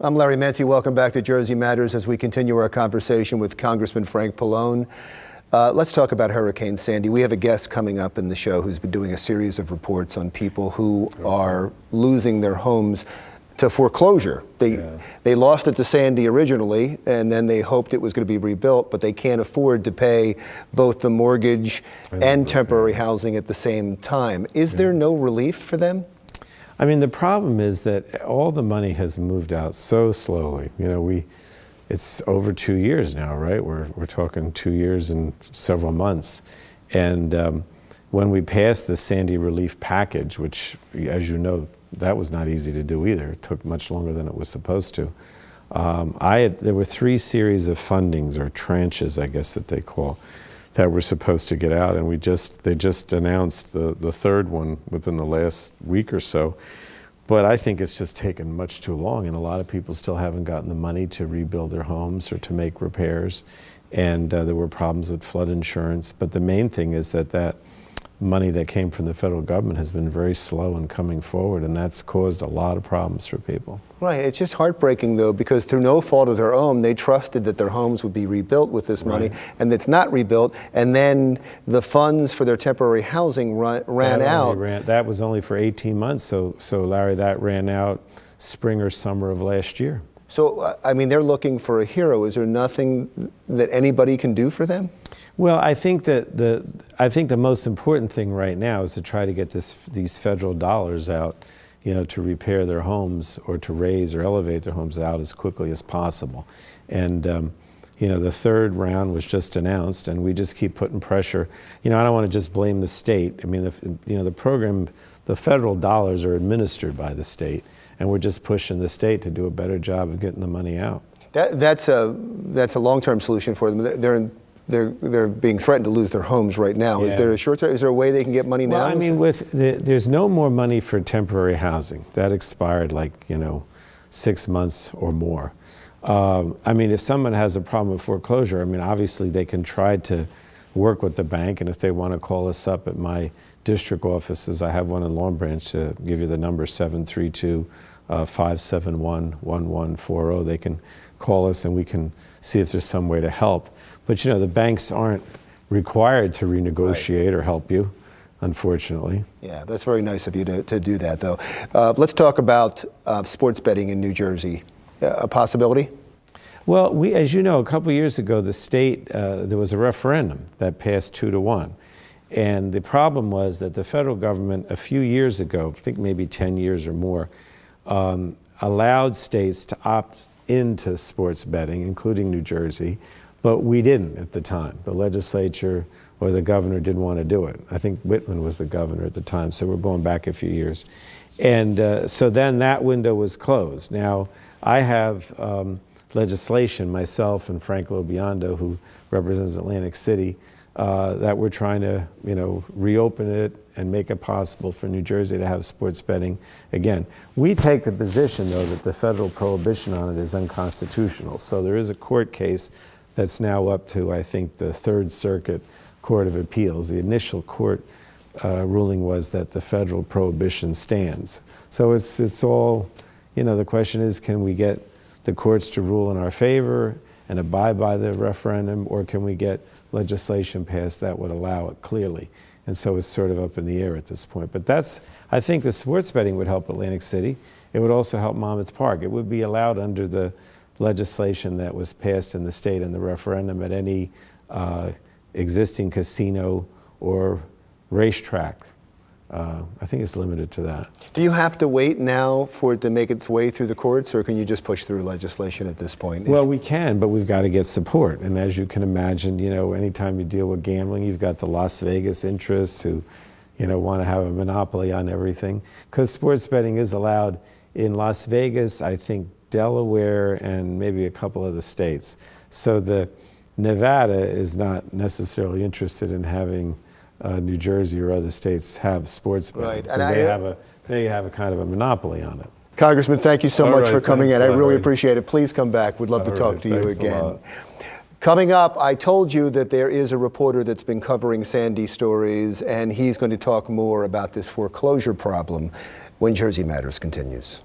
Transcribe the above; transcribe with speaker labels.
Speaker 1: I'm Larry Menti. Welcome back to Jersey Matters as we continue our conversation with Congressman Frank Pallone. Let's talk about Hurricane Sandy. We have a guest coming up in the show who's been doing a series of reports on people who are losing their homes to foreclosure. They lost it to Sandy originally, and then they hoped it was going to be rebuilt, but they can't afford to pay both the mortgage and temporary housing at the same time. Is there no relief for them?
Speaker 2: I mean, the problem is that all the money has moved out so slowly. You know, it's over 2 years now, right? We're talking 2 years and several months. And when we passed the Sandy relief package, which, as you know, that was not easy to do either. It took much longer than it was supposed to. There were 3 series of fundings, or tranches, I guess that they call, that were supposed to get out, and they just announced the third one within the last week or so. But I think it's just taken much too long, and a lot of people still haven't gotten the money to rebuild their homes or to make repairs, and there were problems with flood insurance. But the main thing is that money that came from the federal government has been very slow in coming forward, and that's caused a lot of problems for people. Right.
Speaker 1: It's just heartbreaking, though, because through no fault of their own, they trusted that their homes would be rebuilt with this money, and it's not rebuilt, and then the funds for their temporary housing ran out.
Speaker 2: That was only for 18 months, so Larry, that ran out spring or summer of last year.
Speaker 1: So, I mean, they're looking for a hero. Is there nothing that anybody can do for them?
Speaker 2: Well, I think that the most important thing right now is to try to get these federal dollars out, you know, to repair their homes or to raise or elevate their homes out as quickly as possible. And you know, the third round was just announced, and we just keep putting pressure. You know, I don't want to just blame the state. I mean, the program, the federal dollars are administered by the state, and we're just pushing the state to do a better job of getting the money out.
Speaker 1: That's a long-term solution for them. They're being threatened to lose their homes right now. Yeah. Is there a short-term? Is there a way they can get money now?
Speaker 2: Well, I mean, there's no more money for temporary housing. That expired, like, you know, 6 months or more. I mean, if someone has a problem with foreclosure, I mean, obviously they can try to work with the bank, and if they want to call us up at my district offices, I have one in Long Branch, to give you the number, 732-571-1140. They can call us and we can see if there's some way to help. But, you know, the banks aren't required to renegotiate or help you, unfortunately.
Speaker 1: Yeah, that's very nice of you to do that, though. Let's talk about sports betting in New Jersey. A possibility?
Speaker 2: Well, as you know, a couple years ago, the state, there was a referendum that passed 2-1. And the problem was that the federal government, a few years ago, I think maybe 10 years or more, allowed states to opt into sports betting, including New Jersey, but we didn't at the time. The legislature or the governor didn't want to do it. I think Whitman was the governor at the time, so we're going back a few years. And so then that window was closed. Now, I have legislation, myself and Frank Lobiondo, who represents Atlantic City, that we're trying to, you know, reopen it and make it possible for New Jersey to have sports betting again. We take the position, though, that the federal prohibition on it is unconstitutional. So there is a court case that's now up to, I think, the Third Circuit Court of Appeals. The initial court ruling was that the federal prohibition stands. So it's all, you know, the question is, can we get the courts to rule in our favor and abide by the referendum, or can we get legislation passed that would allow it clearly? And so it's sort of up in the air at this point. But I think the sports betting would help Atlantic City. It would also help Monmouth Park. It would be allowed under the legislation that was passed in the state in the referendum at any existing casino or racetrack. I think it's limited to that.
Speaker 1: Do you have to wait now for it to make its way through the courts, or can you just push through legislation at this point?
Speaker 2: Well, we can, but we've got to get support. And as you can imagine, you know, anytime you deal with gambling, you've got the Las Vegas interests who, you know, want to have a monopoly on everything. Because sports betting is allowed in Las Vegas, I think Delaware, and maybe a couple of the states. So the Nevada is not necessarily interested in having New Jersey or other states have sports betting, because they have a kind of a monopoly on it.
Speaker 1: Congressman, thank you so much for coming in. I really appreciate it. Please come back. We'd love to talk to you again. Coming up, I told you that there is a reporter that's been covering Sandy stories, and he's going to talk more about this foreclosure problem when Jersey Matters continues.